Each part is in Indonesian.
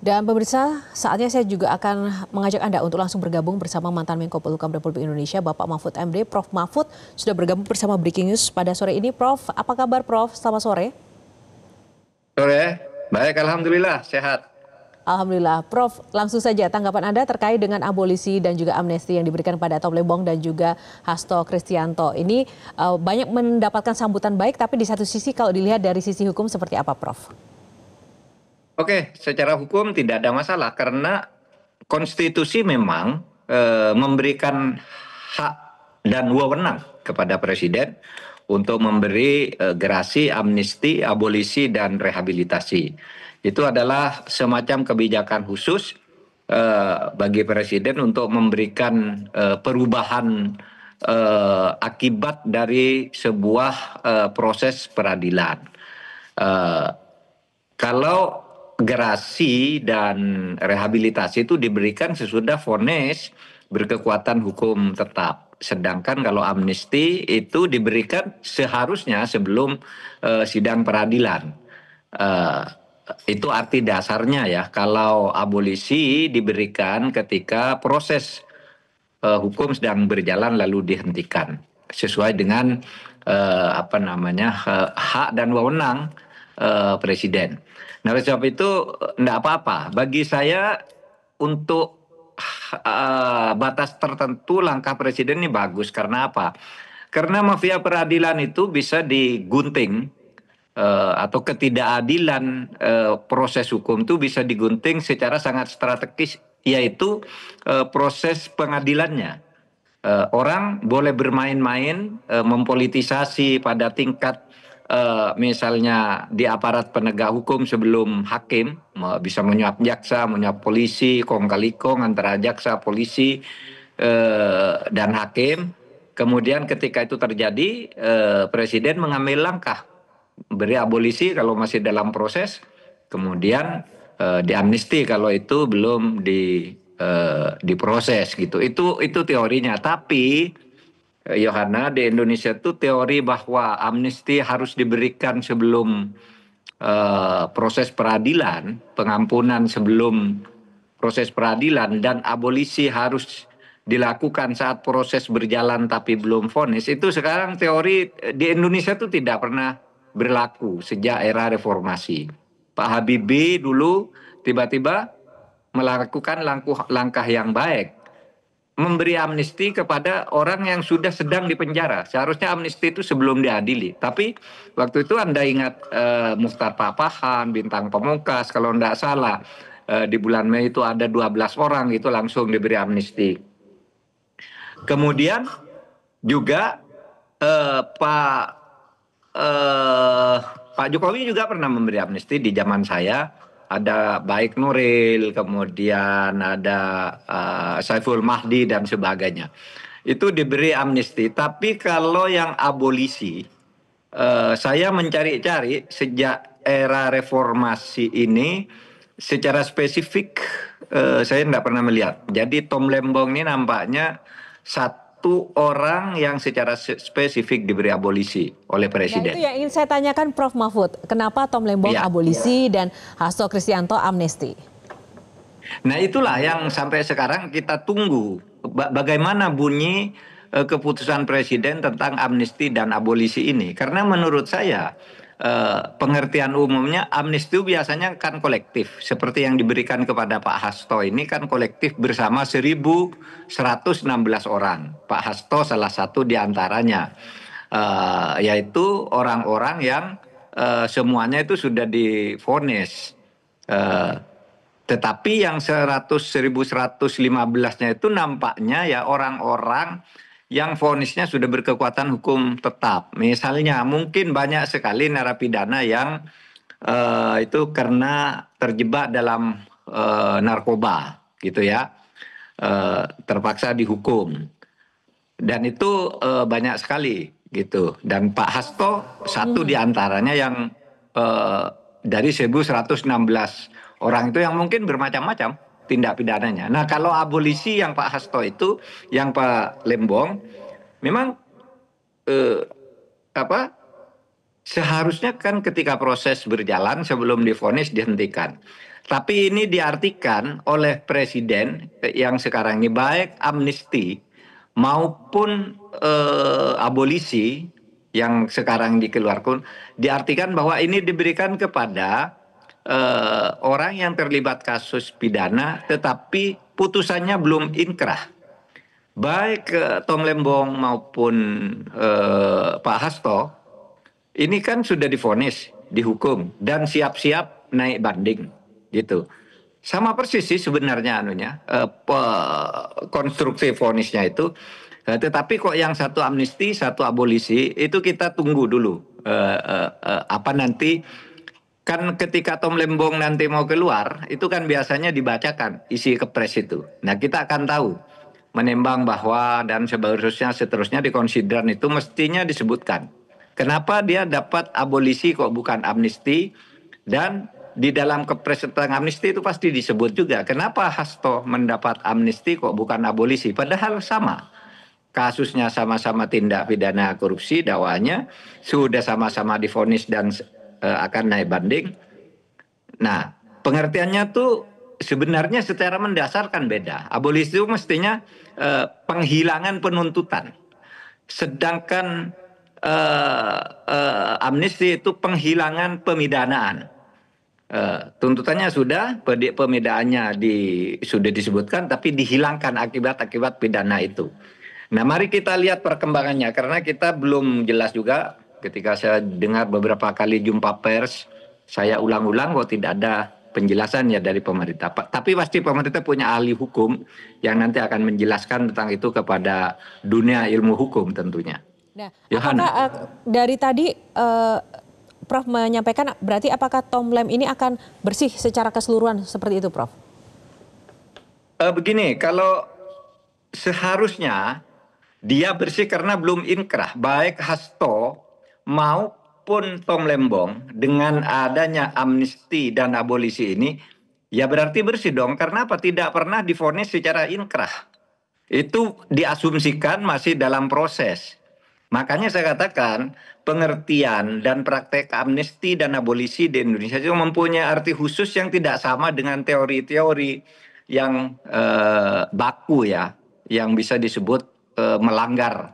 Dan pemirsa, saatnya saya juga akan mengajak Anda untuk langsung bergabung bersama mantan Menko Polhukam Republik Indonesia, Bapak Mahfud MD. Prof. Mahfud sudah bergabung bersama Breaking News pada sore ini. Prof, apa kabar Prof? Selamat sore. Sore, baik, alhamdulillah, sehat. Alhamdulillah. Prof, langsung saja tanggapan Anda terkait dengan abolisi dan juga amnesti yang diberikan pada Tom Lembong dan juga Hasto Kristianto. Ini banyak mendapatkan sambutan baik, tapi di satu sisi kalau dilihat dari sisi hukum seperti apa, Prof? Oke, secara hukum tidak ada masalah karena konstitusi memang memberikan hak dan wewenang kepada presiden untuk memberi gerasi, amnesti, abolisi, dan rehabilitasi. Itu adalah semacam kebijakan khusus bagi presiden untuk memberikan perubahan akibat dari sebuah proses peradilan. Kalau gerasi dan rehabilitasi itu diberikan sesudah vonis berkekuatan hukum tetap. Sedangkan kalau amnesti itu diberikan seharusnya sebelum sidang peradilan. Itu arti dasarnya ya. Kalau abolisi diberikan ketika proses hukum sedang berjalan lalu dihentikan sesuai dengan hak dan wewenang presiden. Nah, oleh sebab itu enggak apa-apa. Bagi saya untuk batas tertentu langkah presiden ini bagus. Karena apa? Karena mafia peradilan itu bisa digunting atau ketidakadilan proses hukum itu bisa digunting secara sangat strategis, yaitu proses pengadilannya. Orang boleh bermain-main, mempolitisasi pada tingkat misalnya di aparat penegak hukum sebelum hakim, bisa menyuap jaksa, menyuap polisi, kong kali kong antara jaksa, polisi, dan hakim. Kemudian ketika itu terjadi, presiden mengambil langkah, beri abolisi kalau masih dalam proses, kemudian diamnesti kalau itu belum diproses gitu. Itu teorinya. Tapi Yohana, di Indonesia itu teori bahwa amnesti harus diberikan sebelum proses peradilan, pengampunan sebelum proses peradilan, dan abolisi harus dilakukan saat proses berjalan tapi belum vonis. Itu sekarang teori di Indonesia itu tidak pernah berlaku sejak era reformasi. Pak Habibie dulu tiba-tiba melakukan langkah yang baik, memberi amnesti kepada orang yang sudah sedang dipenjara. Seharusnya amnesti itu sebelum diadili. Tapi waktu itu Anda ingat Muchtar Papahan, Bintang Pamungkas, kalau tidak salah di bulan Mei itu ada 12 orang itu langsung diberi amnesti. Kemudian juga Pak Jokowi juga pernah memberi amnesti di zaman saya. Ada Baik Nuril, kemudian ada Saiful Mahdi dan sebagainya. Itu diberi amnesti. Tapi kalau yang abolisi, saya mencari-cari sejak era reformasi ini secara spesifik saya tidak pernah melihat. Jadi Tom Lembong ini nampaknya satu orang yang secara spesifik diberi abolisi oleh presiden. Nah, itu yang ingin saya tanyakan Prof. Mahfud. Kenapa Tom Lembong abolisi dan Hasto Kristianto amnesti? Nah, itulah yang sampai sekarang kita tunggu. Bagaimana bunyi keputusan presiden tentang amnesti dan abolisi ini. Karena menurut saya pengertian umumnya amnesti biasanya kan kolektif. Seperti yang diberikan kepada Pak Hasto ini kan kolektif bersama 1.116 orang. Pak Hasto salah satu diantaranya. Yaitu orang-orang yang semuanya itu sudah divonis. Tetapi yang 1.115-nya itu nampaknya ya orang-orang yang vonisnya sudah berkekuatan hukum tetap. Misalnya mungkin banyak sekali narapidana yang itu karena terjebak dalam narkoba gitu ya, terpaksa dihukum. Dan itu banyak sekali gitu. Dan Pak Hasto satu diantaranya yang dari 1.116 orang itu yang mungkin bermacam-macam tindak pidananya. Nah, kalau abolisi yang Pak Hasto itu, yang Pak Lembong, memang Seharusnya kan ketika proses berjalan sebelum divonis dihentikan. Tapi ini diartikan oleh presiden yang sekarang ini baik amnesti maupun abolisi yang sekarang dikeluarkan diartikan bahwa ini diberikan kepada orang yang terlibat kasus pidana tetapi putusannya belum inkrah. Baik Tom Lembong maupun Pak Hasto ini kan sudah divonis, dihukum dan siap-siap naik banding gitu. Sama persis sih sebenarnya anunya konstruksi vonisnya itu. Tetapi kok yang satu amnesti, satu abolisi itu kita tunggu dulu apa nanti kan ketika Tom Lembong nanti mau keluar itu kan biasanya dibacakan isi kepres itu. Nah kita akan tahu menimbang bahwa dan seterusnya di konsideran itu mestinya disebutkan. Kenapa dia dapat abolisi kok bukan amnesti dan di dalam kepres tentang amnesti itu pasti disebut juga. Kenapa Hasto mendapat amnesti kok bukan abolisi? Padahal sama. Kasusnya sama-sama tindak pidana korupsi, dakwaannya sudah sama-sama divonis dan akan naik banding. Nah, pengertiannya tuh sebenarnya secara mendasar kan beda. Abolisi itu mestinya penghilangan penuntutan. Sedangkan amnesti itu penghilangan pemidanaan. Tuntutannya sudah, pemidaannya sudah disebutkan, tapi dihilangkan akibat-akibat pidana itu. Nah, mari kita lihat perkembangannya, karena kita belum jelas juga. Ketika saya dengar beberapa kali jumpa pers, saya ulang-ulang kok tidak ada penjelasan ya dari pemerintah. Tapi pasti pemerintah punya ahli hukum yang nanti akan menjelaskan tentang itu kepada dunia ilmu hukum tentunya. Nah, apakah dari tadi Prof menyampaikan berarti apakah Tom Lem ini akan bersih secara keseluruhan seperti itu, Prof? Begini, kalau seharusnya dia bersih karena belum inkrah, baik Hasto maupun Tom Lembong dengan adanya amnesti dan abolisi ini, ya berarti bersih dong. Karena apa? Tidak pernah divonis secara inkrah. Itu diasumsikan masih dalam proses. Makanya saya katakan pengertian dan praktek amnesti dan abolisi di Indonesia itu mempunyai arti khusus yang tidak sama dengan teori-teori yang baku ya, yang bisa disebut melanggar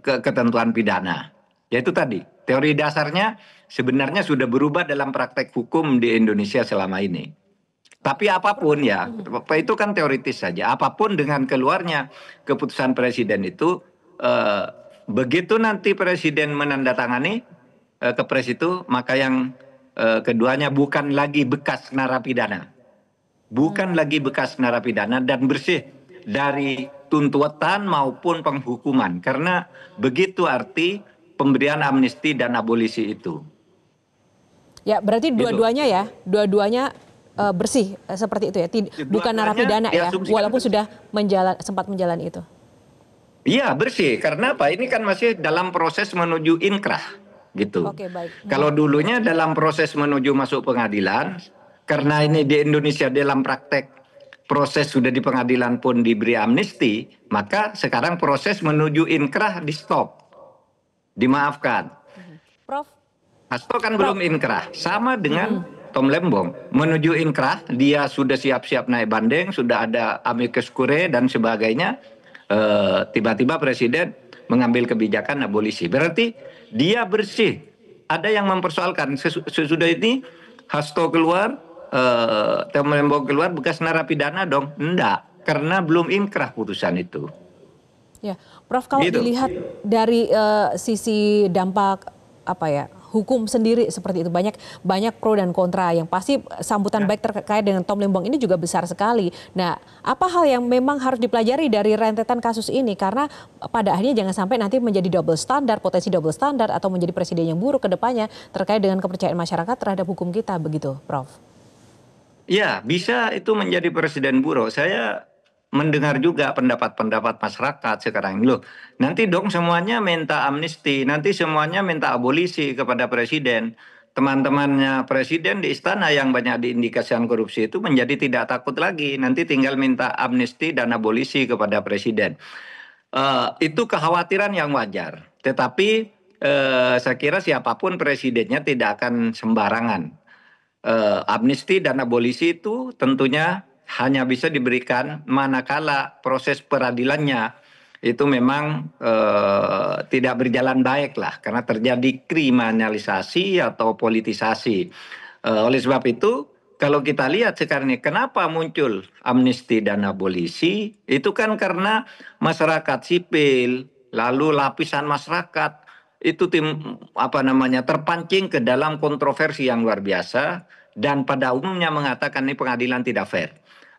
ketentuan pidana. Yaitu tadi teori dasarnya sebenarnya sudah berubah dalam praktek hukum di Indonesia selama ini. Tapi apapun ya, itu kan teoritis saja. Apapun dengan keluarnya keputusan presiden itu, begitu nanti presiden menandatangani kepres itu, maka yang keduanya bukan lagi bekas narapidana. Bukan lagi bekas narapidana dan bersih dari tuntutan maupun penghukuman. Karena begitu arti pemberian amnesti dan abolisi itu. Ya berarti dua-duanya ya, dua-duanya bersih seperti itu ya, bukan narapidana ya, walaupun sudah sempat menjalani itu. Iya bersih, karena apa? Ini kan masih dalam proses menuju inkrah gitu. Oke, baik. Kalau dulunya dalam proses menuju masuk pengadilan, karena ini di Indonesia dalam praktek proses sudah di pengadilan pun diberi amnesti, maka sekarang proses menuju inkrah di stop, dimaafkan. Prof, Hasto kan belum inkrah, sama dengan Tom Lembong menuju inkrah, dia sudah siap-siap naik banding, sudah ada amicus curiae dan sebagainya. Tiba-tiba presiden mengambil kebijakan abolisi. Berarti dia bersih. Ada yang mempersoalkan sesudah ini Hasto keluar, Tom Lembong keluar, bekas narapidana dong? Enggak, karena belum inkrah putusan itu. Ya, Prof, kalau Gitu. dilihat dari sisi dampak hukum sendiri seperti itu, banyak pro dan kontra, yang pasti sambutan baik terkait dengan Tom Lembong ini juga besar sekali. Nah, apa hal yang memang harus dipelajari dari rentetan kasus ini, karena pada akhirnya jangan sampai nanti menjadi double standar, potensi double standar, atau menjadi presiden yang buruk ke depannya terkait dengan kepercayaan masyarakat terhadap hukum kita, begitu, Prof? Ya, bisa itu menjadi presiden buruk. Saya mendengar juga pendapat-pendapat masyarakat sekarang. Loh, nanti dong semuanya minta amnesti, nanti semuanya minta abolisi kepada presiden. Teman-temannya presiden di istana yang banyak diindikasikan korupsi itu menjadi tidak takut lagi. Nanti tinggal minta amnesti dan abolisi kepada presiden. Itu kekhawatiran yang wajar. Tetapi saya kira siapapun presidennya tidak akan sembarangan. Amnesti dan abolisi itu tentunya hanya bisa diberikan manakala proses peradilannya itu memang tidak berjalan baik lah karena terjadi kriminalisasi atau politisasi. Oleh sebab itu, kalau kita lihat sekarang ini, kenapa muncul amnesti dan abolisi? Itu kan karena masyarakat sipil, lalu lapisan masyarakat itu terpancing ke dalam kontroversi yang luar biasa dan pada umumnya mengatakan ini pengadilan tidak fair.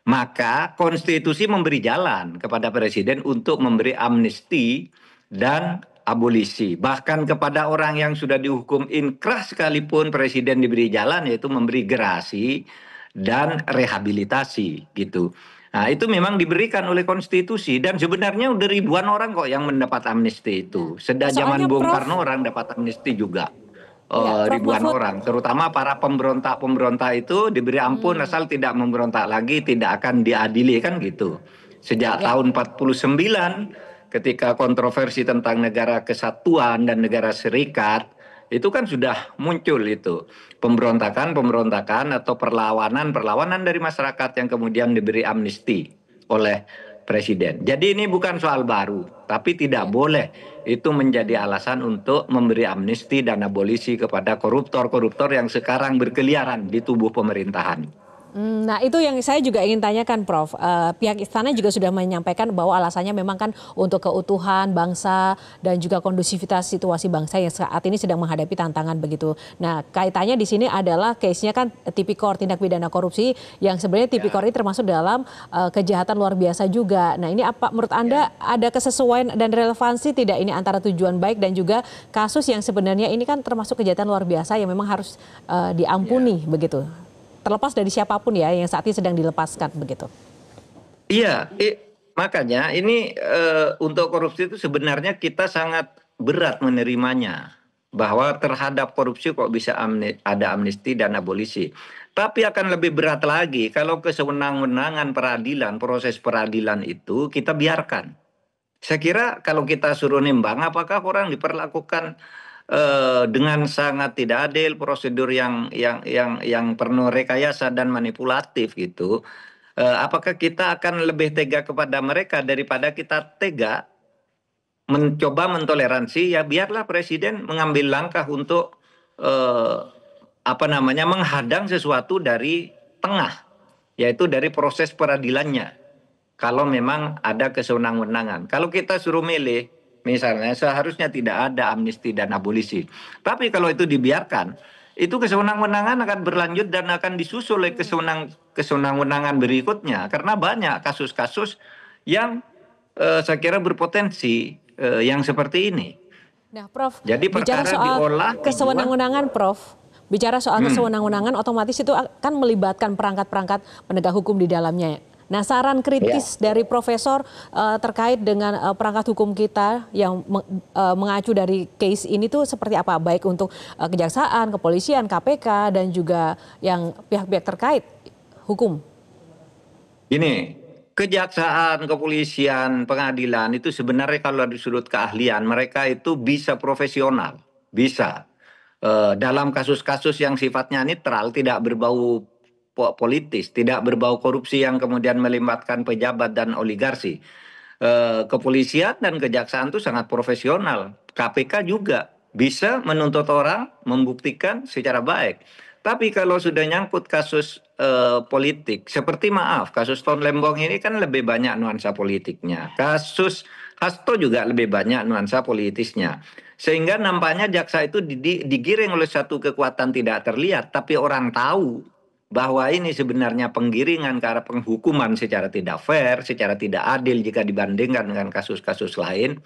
Maka konstitusi memberi jalan kepada presiden untuk memberi amnesti dan abolisi. Bahkan kepada orang yang sudah dihukum inkrah sekalipun presiden diberi jalan, yaitu memberi gerasi dan rehabilitasi gitu. Nah, itu memang diberikan oleh konstitusi dan sebenarnya udah ribuan orang kok yang mendapat amnesti itu. Sejak zaman Soalnya Bung Prof, Karno orang dapat amnesti juga. ya Prof Ribuan Mahfud, orang, terutama para pemberontak-pemberontak itu diberi ampun asal tidak memberontak lagi, tidak akan diadili kan gitu. Sejak ya. tahun 49 ketika kontroversi tentang negara kesatuan dan negara serikat itu kan sudah muncul itu pemberontakan atau perlawanan dari masyarakat yang kemudian diberi amnesti oleh presiden. Jadi ini bukan soal baru, tapi tidak boleh itu menjadi alasan untuk memberi amnesti dan abolisi kepada koruptor-koruptor yang sekarang berkeliaran di tubuh pemerintahan. Nah itu yang saya juga ingin tanyakan Prof. Pihak istana juga sudah menyampaikan bahwa alasannya memang kan untuk keutuhan bangsa dan juga kondusivitas situasi bangsa yang saat ini sedang menghadapi tantangan begitu. Nah kaitannya di sini adalah case-nya kan tipikor tindak pidana korupsi yang sebenarnya tipikor ini termasuk dalam kejahatan luar biasa juga. Nah ini apa menurut Anda ada kesesuaian dan relevansi tidak ini antara tujuan baik dan juga kasus yang sebenarnya ini kan termasuk kejahatan luar biasa yang memang harus diampuni begitu? Terlepas dari siapapun ya yang saat ini sedang dilepaskan begitu. Iya, makanya ini untuk korupsi itu sebenarnya kita sangat berat menerimanya. Bahwa terhadap korupsi kok bisa ada amnesti dan abolisi. Tapi akan lebih berat lagi kalau kesewenang-wenangan peradilan, proses peradilan itu kita biarkan. Saya kira kalau kita suruh nimbang apakah orang diperlakukan dengan sangat tidak adil, prosedur yang penuh rekayasa dan manipulatif gitu. Apakah kita akan lebih tega kepada mereka daripada kita tega mencoba mentoleransi? Ya biarlah presiden mengambil langkah untuk menghadang sesuatu dari tengah, yaitu dari proses peradilannya. Kalau memang ada kesewenang-wenangan. Kalau kita suruh milih, misalnya seharusnya tidak ada amnesti dan abolisi. Tapi kalau itu dibiarkan, itu kesewenang-wenangan akan berlanjut dan akan disusul oleh kesewenang-wenangan berikutnya. Karena banyak kasus-kasus yang saya kira berpotensi yang seperti ini. Nah Prof, Jadi bicara perkara soal diolah, kesewenang-wenangan Prof, bicara soal kesewenang-wenangan otomatis itu akan melibatkan perangkat-perangkat penegak hukum di dalamnya. Nah saran kritis dari Profesor terkait dengan perangkat hukum kita yang mengacu dari case ini tuh seperti apa? Baik untuk kejaksaan, kepolisian, KPK dan juga yang pihak-pihak terkait hukum. Ini kejaksaan, kepolisian, pengadilan itu sebenarnya kalau dari sudut keahlian mereka itu bisa profesional, bisa dalam kasus-kasus yang sifatnya netral, tidak berbau politis, tidak berbau korupsi yang kemudian melibatkan pejabat dan oligarki. Kepolisian dan kejaksaan itu sangat profesional. KPK juga bisa menuntut orang, membuktikan secara baik. Tapi kalau sudah nyangkut kasus politik, seperti kasus Ton Lembong ini kan lebih banyak nuansa politiknya. Kasus Hasto juga lebih banyak nuansa politisnya. Sehingga nampaknya jaksa itu digiring oleh satu kekuatan tidak terlihat, tapi orang tahu bahwa ini sebenarnya penggiringan ke arah penghukuman secara tidak fair, secara tidak adil jika dibandingkan dengan kasus-kasus lain.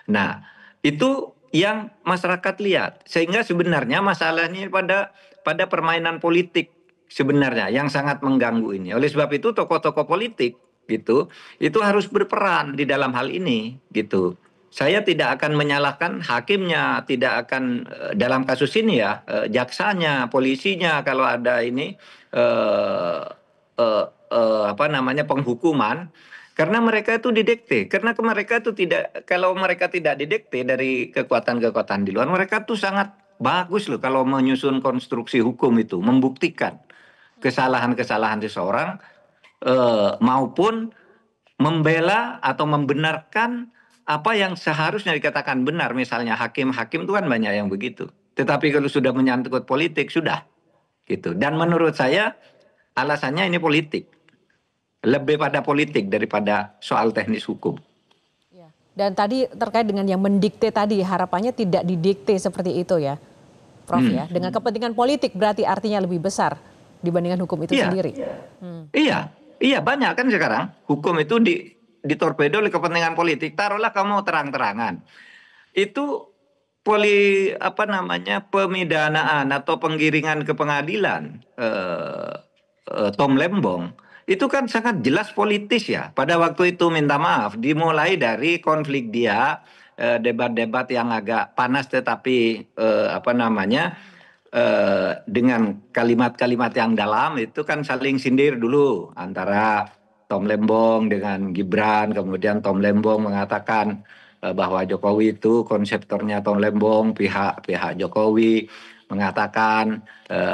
Nah, itu yang masyarakat lihat. Sehingga sebenarnya masalahnya pada permainan politik sebenarnya yang sangat mengganggu ini. Oleh sebab itu tokoh-tokoh politik gitu itu harus berperan di dalam hal ini gitu. Saya tidak akan menyalahkan hakimnya, tidak akan dalam kasus ini ya jaksanya, polisinya kalau ada ini penghukuman, Karena mereka itu didikte. Karena mereka itu tidak, kalau mereka tidak didikte dari kekuatan-kekuatan di luar, mereka tuh sangat bagus loh kalau menyusun konstruksi hukum itu, membuktikan kesalahan-kesalahan seseorang maupun membela atau membenarkan apa yang seharusnya dikatakan benar. Misalnya hakim-hakim itu kan banyak yang begitu. Tetapi kalau sudah menyangkut politik, sudah. Gitu. Dan menurut saya alasannya ini politik. Lebih pada politik daripada soal teknis hukum. Dan tadi terkait dengan yang mendikte tadi, harapannya tidak didikte seperti itu ya, Prof ya. Dengan kepentingan politik berarti artinya lebih besar dibandingkan hukum itu sendiri. Iya banyak kan sekarang hukum itu ditorpedo oleh kepentingan politik. Taruhlah kamu terang-terangan. Itu pemidanaan atau penggiringan ke pengadilan Tom Lembong. Itu kan sangat jelas politis ya. Pada waktu itu minta maaf, dimulai dari konflik dia, debat-debat yang agak panas tetapi dengan kalimat-kalimat yang dalam itu kan saling sindir dulu antara Tom Lembong dengan Gibran. Kemudian Tom Lembong mengatakan bahwa Jokowi itu konseptornya Tom Lembong, pihak Jokowi mengatakan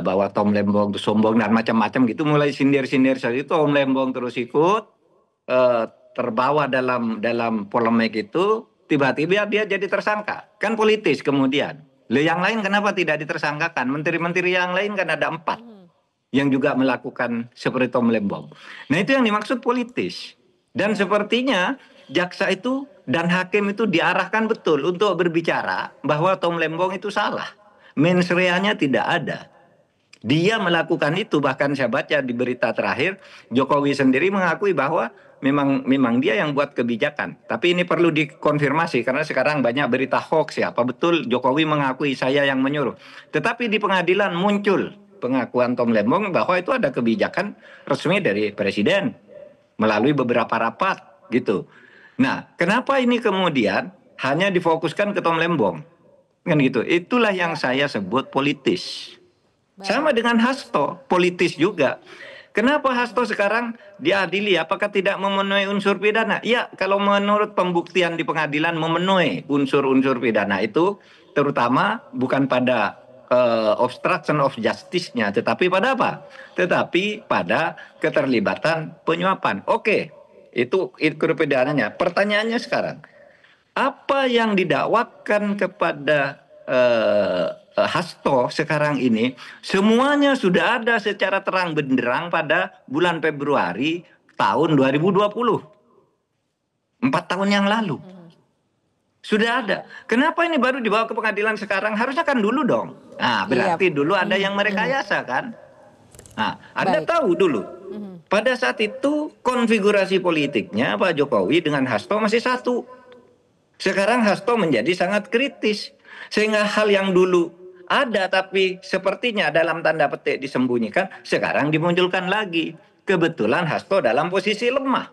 bahwa Tom Lembong itu sombong dan macam-macam gitu, mulai sindir-sindir saat itu. Tom Lembong terus ikut terbawa dalam polemik itu, tiba-tiba dia jadi tersangka, kan politis. Kemudian yang lain kenapa tidak ditersangkakan? Menteri-menteri yang lain kan ada 4 yang juga melakukan seperti Tom Lembong. Nah itu yang dimaksud politis. Dan sepertinya jaksa itu dan hakim itu diarahkan betul untuk berbicara bahwa Tom Lembong itu salah. Mens reanya tidak ada. Dia melakukan itu, bahkan saya baca di berita terakhir Jokowi sendiri mengakui bahwa memang dia yang buat kebijakan. Tapi ini perlu dikonfirmasi karena sekarang banyak berita hoax ya. Apa betul Jokowi mengakui saya yang menyuruh. Tetapi di pengadilan muncul pengakuan Tom Lembong bahwa itu ada kebijakan resmi dari presiden melalui beberapa rapat gitu. Nah, kenapa ini kemudian hanya difokuskan ke Tom Lembong? Kan gitu. Itulah yang saya sebut politis. Sama dengan Hasto, politis juga. Kenapa Hasto sekarang diadili? Apakah tidak memenuhi unsur pidana? Ya, kalau menurut pembuktian di pengadilan memenuhi unsur-unsur pidana itu, terutama bukan pada obstruction of justice-nya, tetapi pada apa? Tetapi pada keterlibatan penyuapan. Oke, itu pidananya. Pertanyaannya sekarang, apa yang didakwakan kepada Hasto sekarang ini semuanya sudah ada secara terang benderang pada bulan Februari tahun 2020. 4 tahun yang lalu. Sudah ada. Kenapa ini baru dibawa ke pengadilan sekarang? Harusnya kan dulu dong. Nah, berarti dulu ada yang merekayasa kan? Nah, Anda tahu dulu. Pada saat itu konfigurasi politiknya Pak Jokowi dengan Hasto masih satu. Sekarang Hasto menjadi sangat kritis. Sehingga hal yang dulu ada tapi sepertinya dalam tanda petik disembunyikan, sekarang dimunculkan lagi. Kebetulan Hasto dalam posisi lemah.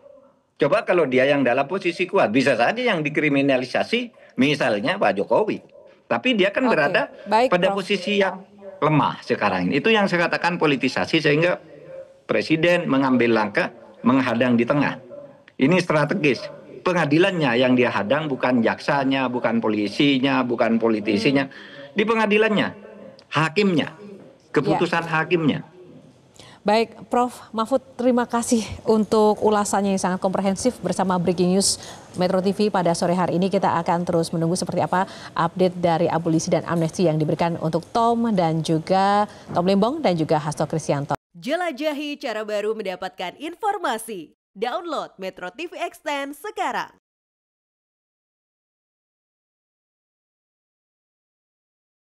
Coba kalau dia yang dalam posisi kuat, bisa saja yang dikriminalisasi misalnya Pak Jokowi. Tapi dia kan berada pada posisi yang lemah sekarang ini. Itu yang saya katakan politisasi, sehingga presiden mengambil langkah menghadang di tengah. Ini strategis. Pengadilannya yang dia hadang, bukan jaksanya, bukan polisinya, bukan politisinya. Di pengadilannya, hakimnya, keputusan hakimnya. Baik, Prof. Mahfud, terima kasih untuk ulasannya yang sangat komprehensif bersama Breaking News Metro TV pada sore hari ini. Kita akan terus menunggu seperti apa update dari abolisi dan amnesti yang diberikan untuk Tom Lembong dan juga Hasto Kristianto. Jelajahi cara baru mendapatkan informasi. Download Metro TV Extend sekarang.